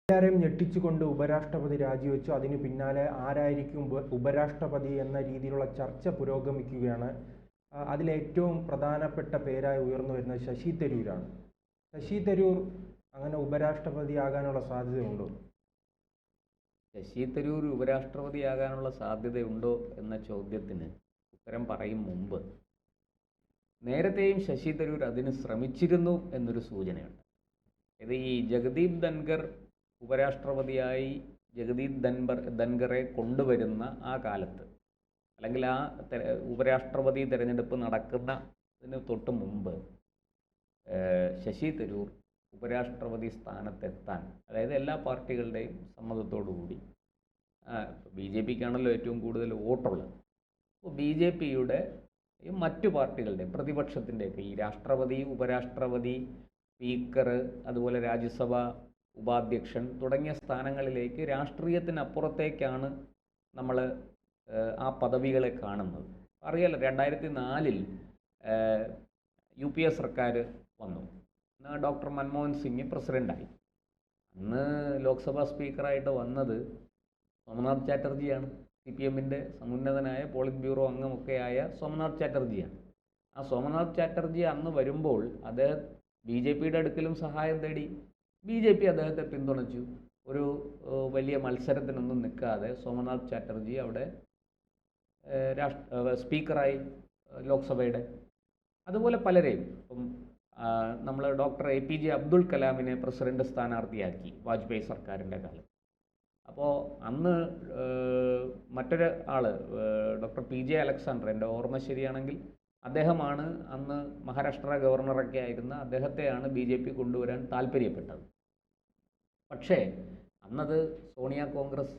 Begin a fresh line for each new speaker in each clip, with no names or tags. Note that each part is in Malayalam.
എല്ലാവരെയും ഞെട്ടിച്ചുകൊണ്ട് ഉപരാഷ്ട്രപതി രാജിവെച്ചു. അതിനു പിന്നാലെ ആരായിരിക്കും ഉപരാഷ്ട്രപതി എന്ന രീതിയിലുള്ള ചർച്ച പുരോഗമിക്കുകയാണ്. അതിലേറ്റവും പ്രധാനപ്പെട്ട പേരായി ഉയർന്നു വരുന്നത് ശശി തരൂരാണ്. ശശി തരൂർ അങ്ങനെ ഉപരാഷ്ട്രപതിയാകാനുള്ള സാധ്യതയുണ്ടോ?
ശശി തരൂർ ഉപരാഷ്ട്രപതിയാകാനുള്ള സാധ്യതയുണ്ടോ എന്ന ചോദ്യത്തിന് ഉത്തരം പറയും മുമ്പ് നേരത്തെയും ശശി തരൂർ അതിന് ശ്രമിച്ചിരുന്നു എന്നൊരു സൂചനയുണ്ട്. ഇത് ഈ ജഗദീപ് ധൻഖർ ഉപരാഷ്ട്രപതിയായി ജഗദീപ് ധൻഖറെ കൊണ്ടുവരുന്ന ആ കാലത്ത്, അല്ലെങ്കിൽ ആ ഉപരാഷ്ട്രപതി തിരഞ്ഞെടുപ്പ് നടക്കുന്നതിന് തൊട്ട് മുമ്പ് ശശി തരൂർ ഉപരാഷ്ട്രപതി സ്ഥാനത്തെത്താൻ, അതായത് എല്ലാ പാർട്ടികളുടെയും സമ്മതത്തോടുകൂടി, ബി ജെ പിക്കാണല്ലോ ഏറ്റവും കൂടുതൽ വോട്ടുള്ളത്, അപ്പോൾ ബി ജെ പിയുടെ മറ്റു പാർട്ടികളുടെയും പ്രതിപക്ഷത്തിൻ്റെയൊക്കെ ഈ രാഷ്ട്രപതി, ഉപരാഷ്ട്രപതി, സ്പീക്കർ, അതുപോലെ രാജ്യസഭ ഉപാധ്യക്ഷൻ തുടങ്ങിയ സ്ഥാനങ്ങളിലേക്ക് രാഷ്ട്രീയത്തിനപ്പുറത്തേക്കാണ് നമ്മൾ ആ പദവികളെ കാണുന്നത്. അറിയാലോ, 2004 UPA സർക്കാർ വന്നു. ഡോക്ടർ മൻമോഹൻ സിംഗ് പ്രസിഡൻ്റായി. അന്ന് ലോക്സഭാ സ്പീക്കറായിട്ട് വന്നത് സോമനാഥ് ചാറ്റർജിയാണ്. CPMൻ്റെ സമുന്നതനായ പോളിറ്റ് ബ്യൂറോ അംഗമൊക്കെയായ സോമനാഥ് ചാറ്റർജിയാണ്. ആ സോമനാഥ് ചാറ്റർജി അന്ന് വരുമ്പോൾ അദ്ദേഹം BJPയുടെ അടുക്കലും സഹായം തേടി. BJP അദ്ദേഹത്തെ പിന്തുണച്ചു. ഒരു വലിയ മത്സരത്തിനൊന്നും നിൽക്കാതെ സോമനാഥ് ചാറ്റർജി അവിടെ സ്പീക്കറായി ലോക്സഭയുടെ. അതുപോലെ പലരെയും, ഇപ്പം നമ്മൾ ഡോക്ടർ APJ അബ്ദുൽ കലാമിനെ പ്രസിഡന്റ് സ്ഥാനാർത്ഥിയാക്കി വാജ്പേയി സർക്കാരിൻ്റെ കാലത്ത്. അപ്പോൾ അന്ന് മറ്റൊരു ആൾ, ഡോക്ടർ PJ അലക്സാണ്ടർ, എൻ്റെ ഓർമ്മ ശരിയാണെങ്കിൽ അദ്ദേഹമാണ് അന്ന് മഹാരാഷ്ട്ര ഗവർണറൊക്കെ ആയിരുന്ന അദ്ദേഹത്തെയാണ് BJP കൊണ്ടുവരാൻ താല്പര്യപ്പെട്ടത്. പക്ഷേ അന്നത് സോണിയ കോൺഗ്രസ്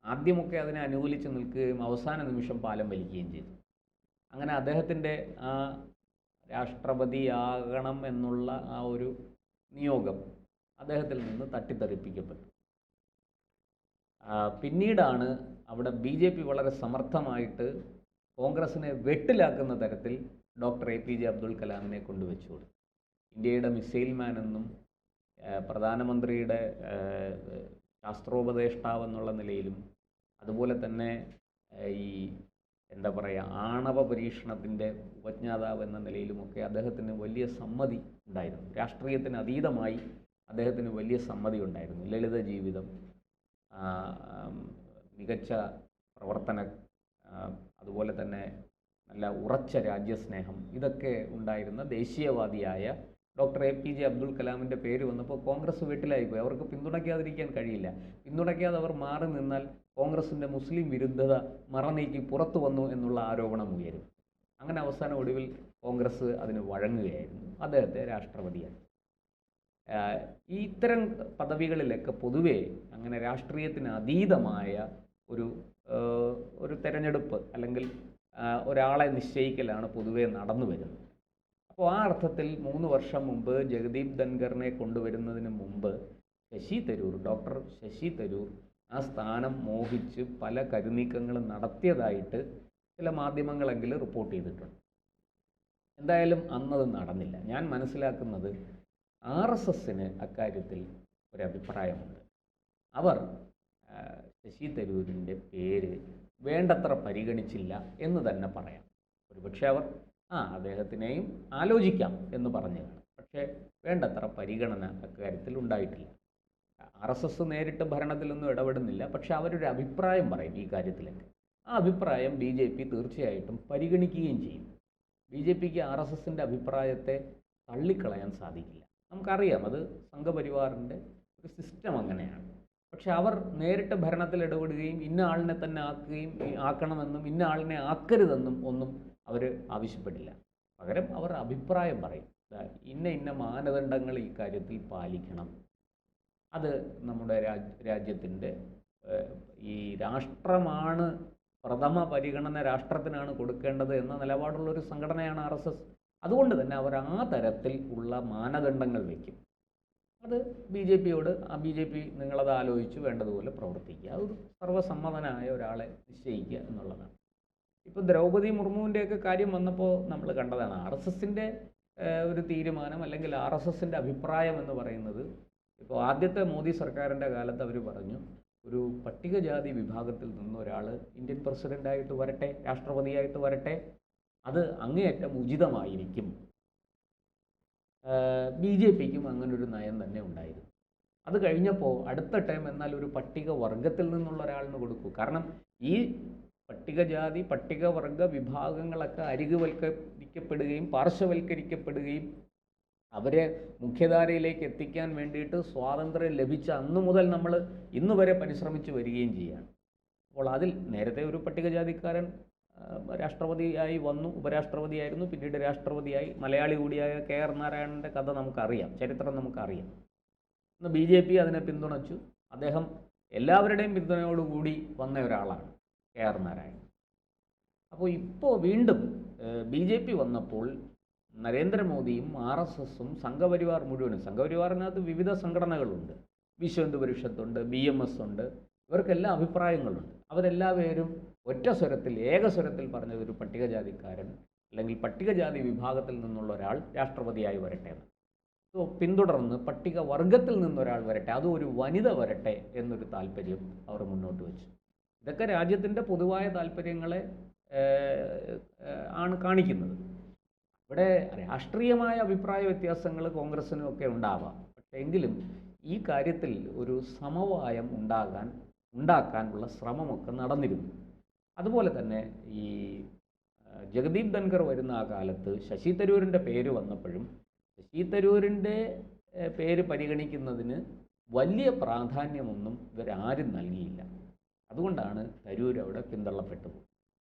ആദ്യമൊക്കെ അതിനെ അനുകൂലിച്ച് നിൽക്കുകയും അവസാന നിമിഷം പാലം വലിക്കുകയും ചെയ്തു. അങ്ങനെ അദ്ദേഹത്തിൻ്റെ ആ രാഷ്ട്രപതിയാകണം എന്നുള്ള ആ ഒരു നിയോഗം അദ്ദേഹത്തിൽ നിന്ന് തട്ടിത്തെറിപ്പിക്കപ്പെട്ടു. പിന്നീടാണ് അവിടെ BJP വളരെ സമർത്ഥമായിട്ട് കോൺഗ്രസിനെ വെട്ടിലാക്കുന്ന തരത്തിൽ ഡോക്ടർ APJ അബ്ദുൽ കലാമിനെ കൊണ്ടുവച്ചു കൊടുത്തു. ഇന്ത്യയുടെ മിസൈൽ മാൻ എന്നും പ്രധാനമന്ത്രിയുടെ ശാസ്ത്രോപദേഷ്ടാവെന്നുള്ള നിലയിലും, അതുപോലെ തന്നെ ഈ എന്താ പറയുക, ആണവ പരീക്ഷണത്തിൻ്റെ ഉപജ്ഞാതാവ് എന്ന നിലയിലുമൊക്കെ അദ്ദേഹത്തിന് വലിയ സമ്മതി ഉണ്ടായിരുന്നു. രാഷ്ട്രീയത്തിന് അതീതമായി അദ്ദേഹത്തിന് വലിയ സമ്മതി ഉണ്ടായിരുന്നു. ലളിത ജീവിതം, മികച്ച പ്രവർത്തന, അതുപോലെ തന്നെ നല്ല ഉറച്ച രാജ്യസ്നേഹം, ഇതൊക്കെ ഉണ്ടായിരുന്ന ദേശീയവാദിയായ ഡോക്ടർ APJ അബ്ദുൽ കലാമിൻ്റെ പേര് വന്നപ്പോൾ കോൺഗ്രസ് വീട്ടിലായിപ്പോയി. അവർക്ക് പിന്തുണയ്ക്കാതിരിക്കാൻ കഴിയില്ല. പിന്തുണയ്ക്കാതെ അവർ മാറി നിന്നാൽ കോൺഗ്രസിൻ്റെ മുസ്ലിം വിരുദ്ധത മറനീക്കി പുറത്തു വന്നു എന്നുള്ള ആരോപണം ഉയരും. അങ്ങനെ അവസാന ഒടുവിൽ കോൺഗ്രസ് അതിന് വഴങ്ങുകയായിരുന്നു, അദ്ദേഹത്തെ രാഷ്ട്രപതിയാക്കി. ഇത്തരം പദവികളിലൊക്കെ പൊതുവേ അങ്ങനെ രാഷ്ട്രീയത്തിന് അതീതമായ ഒരു തെരഞ്ഞെടുപ്പ് അല്ലെങ്കിൽ ഒരാളെ നിശ്ചയിക്കലാണ് പൊതുവേ നടന്നു വരുന്നത്. അപ്പോൾ ആ അർത്ഥത്തിൽ 3 വർഷം മുമ്പ് ജഗദീപ് ധൻഖറിനെ കൊണ്ടുവരുന്നതിന് മുമ്പ് ഡോക്ടർ ശശി തരൂർ ആ സ്ഥാനം മോഹിച്ച് പല കരുനീക്കങ്ങളും നടത്തിയതായിട്ട് ചില മാധ്യമങ്ങളെങ്കിലും റിപ്പോർട്ട് ചെയ്തിട്ടുണ്ട്. എന്തായാലും അന്നത് നടന്നില്ല. ഞാൻ മനസ്സിലാക്കുന്നത് RSSന് അക്കാര്യത്തിൽ ഒരഭിപ്രായമുണ്ട്. അവർ ശശി തരൂരിൻ്റെ പേര് വേണ്ടത്ര പരിഗണിച്ചില്ല എന്ന് തന്നെ പറയാം. ഒരുപക്ഷെ അവർ അദ്ദേഹത്തിനെയും ആലോചിക്കാം എന്ന് പറഞ്ഞു കാണും. പക്ഷേ വേണ്ടത്ര പരിഗണന അക്കാര്യത്തിൽ ഉണ്ടായിട്ടില്ല. RSS നേരിട്ട് ഭരണത്തിലൊന്നും ഇടപെടുന്നില്ല, പക്ഷെ അവരൊരു അഭിപ്രായം പറയും ഈ കാര്യത്തിലൊക്കെ. ആ അഭിപ്രായം BJP തീർച്ചയായിട്ടും പരിഗണിക്കുകയും ചെയ്യും. BJPക്ക് RSSൻ്റെ അഭിപ്രായത്തെ തള്ളിക്കളയാൻ സാധിക്കില്ല. നമുക്കറിയാം, അത് സംഘപരിവാറിൻ്റെ ഒരു സിസ്റ്റം അങ്ങനെയാണ്. പക്ഷെ അവർ നേരിട്ട് ഭരണത്തിൽ ഇടപെടുകയും ഇന്ന ആളിനെ തന്നെ ആക്കണമെന്നും ഇന്ന ആളിനെ ആക്കരുതെന്നും ഒന്നും അവർ ആവശ്യപ്പെടില്ല. പകരം അവർ അഭിപ്രായം പറയും, ഇന്ന മാനദണ്ഡങ്ങൾ ഈ കാര്യത്തിൽ പാലിക്കണം. അത് നമ്മുടെ രാജ്യത്തിൻ്റെ ഈ രാഷ്ട്രമാണ് പ്രഥമ പരിഗണന, രാഷ്ട്രത്തിനാണ് കൊടുക്കേണ്ടത് എന്ന നിലപാടുള്ളൊരു സംഘടനയാണ് RSS. അതുകൊണ്ട് തന്നെ അവർ ആ തരത്തിൽ ഉള്ള മാനദണ്ഡങ്ങൾ വയ്ക്കും. അത് BJPയോട് BJP നിങ്ങളത് ആലോചിച്ച് വേണ്ടതുപോലെ പ്രവർത്തിക്കുക, അത് സർവ്വസമ്മതനായ ഒരാളെ നിശ്ചയിക്കുക എന്നുള്ളതാണ്. ഇപ്പോൾ ദ്രൗപദി മുർമുവിൻ്റെയൊക്കെ കാര്യം വന്നപ്പോൾ നമ്മൾ കണ്ടതാണ്. RSSൻ്റെ ഒരു തീരുമാനം അല്ലെങ്കിൽ RSSൻ്റെ അഭിപ്രായം എന്ന് പറയുന്നത് ഇപ്പോൾ ആദ്യത്തെ മോദി സർക്കാരിൻ്റെ കാലത്ത് അവർ പറഞ്ഞു ഒരു പട്ടികജാതി വിഭാഗത്തിൽ നിന്ന് ഒരാൾ ഇന്ത്യൻ പ്രസിഡൻ്റായിട്ട് വരട്ടെ, രാഷ്ട്രപതിയായിട്ട് വരട്ടെ, അത് അങ്ങേയറ്റം ഉചിതമായിരിക്കും. BJPക്കും അങ്ങനൊരു നയം തന്നെ ഉണ്ടായിരുന്നു. അത് കഴിഞ്ഞപ്പോൾ അടുത്ത ടൈം എന്നാൽ ഒരു പട്ടിക വർഗത്തിൽ നിന്നുള്ള ഒരാളിന് കൊടുക്കൂ. കാരണം ഈ പട്ടികജാതി പട്ടികവർഗ വിഭാഗങ്ങളൊക്കെ അരികുവൽക്കരിക്കപ്പെടുകയും പാർശ്വവൽക്കരിക്കപ്പെടുകയും അവരെ മുഖ്യധാരയിലേക്ക് എത്തിക്കാൻ വേണ്ടിയിട്ട് സ്വാതന്ത്ര്യം ലഭിച്ച അന്നു മുതൽ നമ്മൾ ഇന്ന് വരെ പരിശ്രമിച്ചു വരികയും ചെയ്യുകയാണ്. അപ്പോൾ അതിൽ നേരത്തെ ഒരു പട്ടികജാതിക്കാരൻ രാഷ്ട്രപതിയായി വന്നു, ഉപരാഷ്ട്രപതിയായിരുന്നു, പിന്നീട് രാഷ്ട്രപതിയായി. മലയാളി കൂടിയായ KR നാരായണൻ്റെ കഥ നമുക്കറിയാം, ചരിത്രം നമുക്കറിയാം. ഇന്ന് BJP അതിനെ പിന്തുണച്ചു. അദ്ദേഹം എല്ലാവരുടെയും പിന്തുണയോടുകൂടി വന്ന ഒരാളാണ് KR നാരായണൻ. അപ്പോൾ ഇപ്പോൾ വീണ്ടും BJP വന്നപ്പോൾ നരേന്ദ്രമോദിയും RSSും സംഘപരിവാർ മുഴുവനും, സംഘപരിവാറിനകത്ത് വിവിധ സംഘടനകളുണ്ട്, വിശ്വ ഹിന്ദു പരിഷത്തുണ്ട്, BMS ഉണ്ട്, ഇവർക്കെല്ലാം അഭിപ്രായങ്ങളുണ്ട്. അവരെല്ലാവരും ഒറ്റ സ്വരത്തിൽ ഏകസ്വരത്തിൽ പറഞ്ഞത് ഒരു പട്ടികജാതിക്കാരൻ അല്ലെങ്കിൽ പട്ടികജാതി വിഭാഗത്തിൽ നിന്നുള്ള ഒരാൾ രാഷ്ട്രപതിയായി വരട്ടെ എന്ന്. സോ പിന്തുടർന്ന് പട്ടികവർഗത്തിൽ നിന്നൊരാൾ വരട്ടെ, അതും ഒരു വനിത വരട്ടെ എന്നൊരു താല്പര്യം അവർ മുന്നോട്ട് വെച്ചു. ഇതൊക്കെ രാജ്യത്തിൻ്റെ പൊതുവായ താല്പര്യങ്ങളെ ആണ് കാണിക്കുന്നത്. ഇവിടെ രാഷ്ട്രീയമായ അഭിപ്രായ വ്യത്യാസങ്ങൾ കോൺഗ്രസ്സിനും ഒക്കെ ഉണ്ടാവാം. പക്ഷേ എങ്കിലും ഈ കാര്യത്തിൽ ഒരു സമവായം ഉണ്ടാക്കാനുള്ള ശ്രമമൊക്കെ നടന്നിരുന്നു. അതുപോലെ തന്നെ ഈ ജഗദീപ് ധൻഖർ വരുന്ന ആ കാലത്ത് ശശി തരൂരിൻ്റെ പേര് വന്നപ്പോഴും ശശി തരൂരിൻ്റെ പേര് പരിഗണിക്കുന്നതിന് വലിയ പ്രാധാന്യമൊന്നും ഇവരാരും നൽകിയില്ല. അതുകൊണ്ടാണ് തരൂർ അവിടെ പിന്തള്ളപ്പെട്ടു.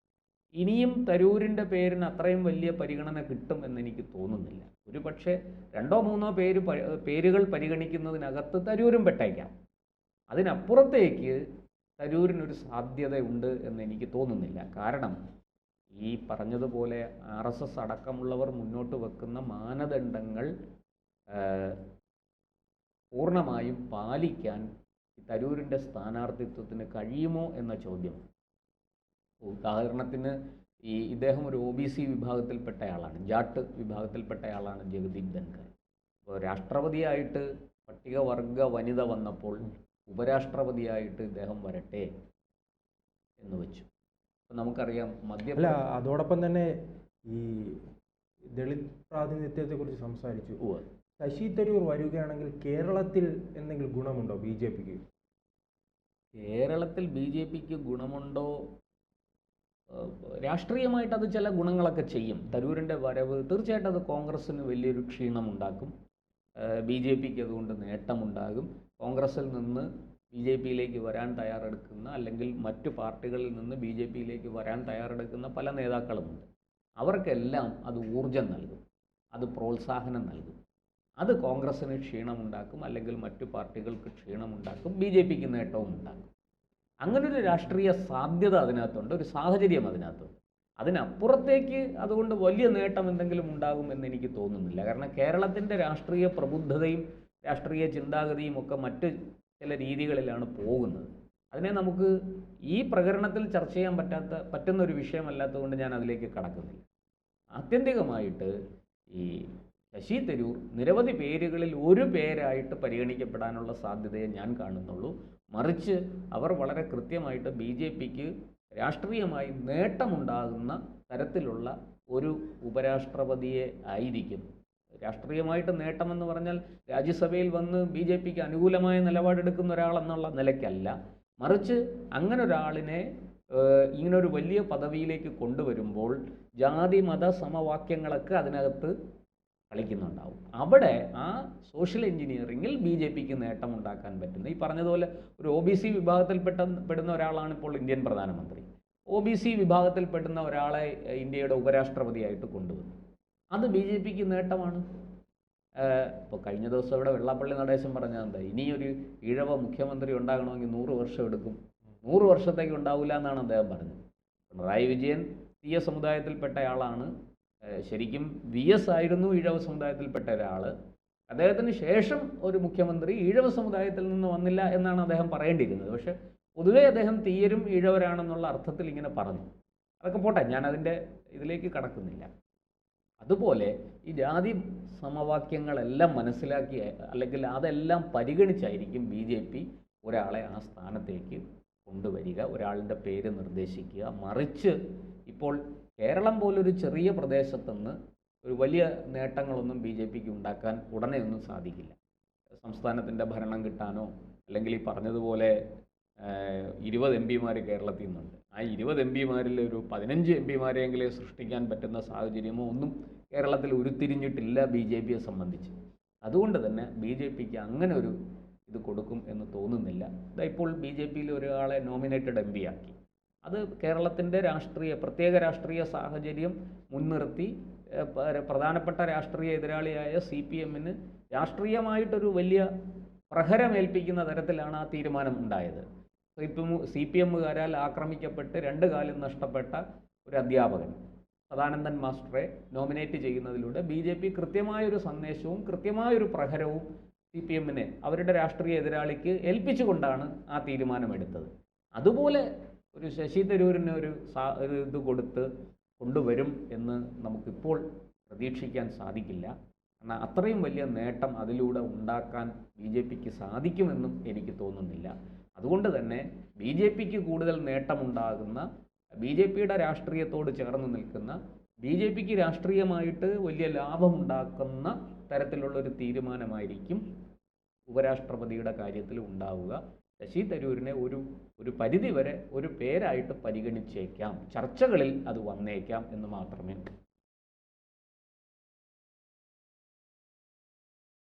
ഇനിയും തരൂരിൻ്റെ പേരിന് അത്രയും വലിയ പരിഗണന കിട്ടും എന്നെനിക്ക് തോന്നുന്നില്ല. ഒരു പക്ഷേ 2-3 പേരുകൾ പരിഗണിക്കുന്നതിനകത്ത് തരൂരും പെട്ടേക്കാം. അതിനപ്പുറത്തേക്ക് തരൂരിനൊരു സാധ്യതയുണ്ട് എന്നെനിക്ക് തോന്നുന്നില്ല. കാരണം ഈ പറഞ്ഞതുപോലെ RSS അടക്കമുള്ളവർ മുന്നോട്ട് വെക്കുന്ന മാനദണ്ഡങ്ങൾ പൂർണ്ണമായും പാലിക്കാൻ തരൂരിൻ്റെ സ്ഥാനാർത്ഥിത്വത്തിന് കഴിയുമോ എന്ന ചോദ്യം. ഉദാഹരണത്തിന് ഇദ്ദേഹം ഒരു OBC വിഭാഗത്തിൽപ്പെട്ടയാളാണ്, ജാട്ട് വിഭാഗത്തിൽപ്പെട്ടയാളാണ് ജഗദീപ് ധൻഖർ. അപ്പോൾ രാഷ്ട്രപതിയായിട്ട് പട്ടികവർഗ വനിത വന്നപ്പോൾ ഉപരാഷ്ട്രപതിയായിട്ട് ഇദ്ദേഹം വരട്ടെ എന്ന് വെച്ചു. അപ്പം നമുക്കറിയാം
അല്ല, അതോടൊപ്പം തന്നെ ഈ ദളിത് പ്രാതിനിധ്യത്തെക്കുറിച്ച് സംസാരിച്ചു. ശശി തരൂർ വരികയാണെങ്കിൽ കേരളത്തിൽ എന്തെങ്കിലും ഗുണമുണ്ടോ BJPക്ക്?
കേരളത്തിൽ BJPക്ക് ഗുണമുണ്ടോ? രാഷ്ട്രീയമായിട്ട് അത് ചില ഗുണങ്ങളൊക്കെ ചെയ്യും. തരൂരിൻ്റെ വരവ് തീർച്ചയായിട്ടും അത് കോൺഗ്രസ്സിന് വലിയൊരു ക്ഷീണമുണ്ടാക്കും. BJPക്ക് അതുകൊണ്ട് നേട്ടമുണ്ടാകും. കോൺഗ്രസ്സിൽ നിന്ന് BJPയിലേക്ക് വരാൻ തയ്യാറെടുക്കുന്ന അല്ലെങ്കിൽ മറ്റു പാർട്ടികളിൽ നിന്ന് BJPയിലേക്ക് വരാൻ തയ്യാറെടുക്കുന്ന പല നേതാക്കളുമുണ്ട്. അവർക്കെല്ലാം അത് ഊർജം നൽകും, അത് പ്രോത്സാഹനം നൽകും. അത് കോൺഗ്രസ്സിന് ക്ഷീണമുണ്ടാക്കും, അല്ലെങ്കിൽ മറ്റു പാർട്ടികൾക്ക് ക്ഷീണമുണ്ടാക്കും, BJPക്ക് നേട്ടവും ഉണ്ടാക്കും. അങ്ങനൊരു രാഷ്ട്രീയ സാധ്യത അതിനകത്തുണ്ട്, ഒരു സാഹചര്യം അതിനകത്തുണ്ട്. അതിനപ്പുറത്തേക്ക് അതുകൊണ്ട് വലിയ നേട്ടം എന്തെങ്കിലും ഉണ്ടാകുമെന്ന് എനിക്ക് തോന്നുന്നില്ല. കാരണം കേരളത്തിൻ്റെ രാഷ്ട്രീയ പ്രബുദ്ധതയും രാഷ്ട്രീയ ചിന്താഗതിയും ഒക്കെ മറ്റ് ചില രീതികളിലാണ് പോകുന്നത്. അതിനെ നമുക്ക് ഈ പ്രകരണത്തിൽ ചർച്ച ചെയ്യാൻ പറ്റുന്ന ഒരു വിഷയമല്ലാത്തതുകൊണ്ട് ഞാൻ അതിലേക്ക് കടക്കുന്നില്ല. ആത്യന്തികമായിട്ട് ഈ ശശി തരൂർ നിരവധി പേരുകളിൽ ഒരു പേരായിട്ട് പരിഗണിക്കപ്പെടാനുള്ള സാധ്യതയെ ഞാൻ കാണുന്നുള്ളൂ. മറിച്ച് അവർ വളരെ കൃത്യമായിട്ട് BJPക്ക് രാഷ്ട്രീയമായി നേട്ടമുണ്ടാകുന്ന തരത്തിലുള്ള ഒരു ഉപരാഷ്ട്രപതിയെ ആയിരിക്കും. രാഷ്ട്രീയമായിട്ട് നേട്ടമെന്ന് പറഞ്ഞാൽ രാജ്യസഭയിൽ വന്ന് BJPക്ക് അനുകൂലമായ നിലപാടെടുക്കുന്ന ഒരാളെന്നുള്ള നിലയ്ക്കല്ല, മറിച്ച് അങ്ങനെ ഒരാളിനെ ഇങ്ങനൊരു വലിയ പദവിയിലേക്ക് കൊണ്ടുവരുമ്പോൾ ജാതി മത സമവാക്യങ്ങളൊക്കെ അതിനകത്ത് കളിക്കുന്നുണ്ടാവും. അവിടെ ആ സോഷ്യൽ എഞ്ചിനീയറിങ്ങിൽ BJPക്ക് നേട്ടമുണ്ടാക്കാൻ പറ്റുന്ന ഈ പറഞ്ഞതുപോലെ ഒരു OBC വിഭാഗത്തിൽപ്പെടുന്ന ഒരാളാണ് ഇപ്പോൾ ഇന്ത്യൻ പ്രധാനമന്ത്രി. OBC വിഭാഗത്തിൽപ്പെടുന്ന ഒരാളെ ഇന്ത്യയുടെ ഉപരാഷ്ട്രപതിയായിട്ട് കൊണ്ടുവന്നു. അത് BJPക്ക് നേട്ടമാണ്. ഇപ്പോൾ കഴിഞ്ഞ ദിവസം ഇവിടെ വെള്ളാപ്പള്ളി നടേശൻ പറഞ്ഞത് എന്താ, ഇനിയൊരു ഈഴവ മുഖ്യമന്ത്രി ഉണ്ടാകണമെങ്കിൽ 100 വർഷം എടുക്കും, 100 വർഷത്തേക്ക് ഉണ്ടാവില്ല എന്നാണ് അദ്ദേഹം പറഞ്ഞത്. പിണറായി വിജയൻ തീയ സമുദായത്തിൽപ്പെട്ടയാളാണ്. ശരിക്കും VS ആയിരുന്നു ഈഴവ സമുദായത്തിൽപ്പെട്ട ഒരാൾ. അദ്ദേഹത്തിന് ശേഷം ഒരു മുഖ്യമന്ത്രി ഈഴവ സമുദായത്തിൽ നിന്ന് വന്നില്ല എന്നാണ് അദ്ദേഹം പറയേണ്ടിയിരുന്നത്. പക്ഷേ പൊതുവേ അദ്ദേഹം തീയരും ഈഴവരാണെന്നുള്ള അർത്ഥത്തിൽ ഇങ്ങനെ പറഞ്ഞു. അതൊക്കെ പോട്ടെ, ഞാൻ അതിൻ്റെ ഇതിലേക്ക് കടക്കുന്നില്ല. അതുപോലെ ഈ ജാതി സമവാക്യങ്ങളെല്ലാം മനസ്സിലാക്കി അല്ലെങ്കിൽ അതെല്ലാം പരിഗണിച്ചായിരിക്കും BJP ഒരാളെ ആ സ്ഥാനത്തേക്ക് കൊണ്ടുവരിക, ഒരാളുടെ പേര് നിർദ്ദേശിക്കുക. മറിച്ച് ഇപ്പോൾ കേരളം പോലൊരു ചെറിയ പ്രദേശത്തുനിന്ന് ഒരു വലിയ നേട്ടങ്ങളൊന്നും BJPക്ക് ഉണ്ടാക്കാൻ ഉടനെയൊന്നും സാധിക്കില്ല. സംസ്ഥാനത്തിൻ്റെ ഭരണം കിട്ടാനോ അല്ലെങ്കിൽ ഈ പറഞ്ഞതുപോലെ 20 MP കേരളത്തിൽ നിന്നുണ്ട്. ആ 20 MP ഒരു 15 MP സൃഷ്ടിക്കാൻ പറ്റുന്ന സാഹചര്യമോ ഒന്നും കേരളത്തിൽ ഉരുത്തിരിഞ്ഞിട്ടില്ല BJPയെ സംബന്ധിച്ച്. അതുകൊണ്ട് തന്നെ BJPക്ക് അങ്ങനെ ഒരു ഇത് കൊടുക്കും എന്ന് തോന്നുന്നില്ല. ഇപ്പോൾ BJPയിൽ ഒരാളെ നോമിനേറ്റഡ് MP ആക്കി. അത് കേരളത്തിൻ്റെ പ്രത്യേക രാഷ്ട്രീയ സാഹചര്യം മുൻനിർത്തി പ്രധാനപ്പെട്ട രാഷ്ട്രീയ എതിരാളിയായ CPM-ന് രാഷ്ട്രീയമായിട്ടൊരു വലിയ പ്രഹരമേൽപ്പിക്കുന്ന തരത്തിലാണ് ആ തീരുമാനം ഉണ്ടായത്. CPM-കാരാൽ ആക്രമിക്കപ്പെട്ട് 2 കാലും നഷ്ടപ്പെട്ട ഒരു അധ്യാപകൻ സദാനന്ദൻ മാസ്റ്ററെ നോമിനേറ്റ് ചെയ്യുന്നതിലൂടെ BJP കൃത്യമായൊരു സന്ദേശവും കൃത്യമായൊരു പ്രഹരവും CPM-നെ അവരുടെ രാഷ്ട്രീയ എതിരാളിക്ക് ഏൽപ്പിച്ചുകൊണ്ടാണ് ആ തീരുമാനമെടുത്തത്. അതുപോലെ ഒരു ശശി തരൂരിന് ഒരു ഇത് കൊണ്ടുവരും എന്ന് നമുക്കിപ്പോൾ പ്രതീക്ഷിക്കാൻ സാധിക്കില്ല. എന്നാൽ അത്രയും വലിയ നേട്ടം അതിലൂടെ ഉണ്ടാക്കാൻ BJPക്ക് സാധിക്കുമെന്നും എനിക്ക് തോന്നുന്നില്ല. അതുകൊണ്ട് തന്നെ BJPക്ക് കൂടുതൽ നേട്ടമുണ്ടാകുന്ന, BJPയുടെ രാഷ്ട്രീയത്തോട് ചേർന്ന് നിൽക്കുന്ന, BJPക്ക് രാഷ്ട്രീയമായിട്ട് വലിയ ലാഭമുണ്ടാക്കുന്ന തരത്തിലുള്ളൊരു തീരുമാനമായിരിക്കും ഉപരാഷ്ട്രപതിയുടെ കാര്യത്തിൽ ഉണ്ടാവുക. ശശി തരൂരിനെ ഒരു പരിധിവരെ ഒരു പേരായിട്ട് പരിഗണിച്ചേക്കാം, ചർച്ചകളിൽ അത് വന്നേക്കാം എന്ന് മാത്രമേ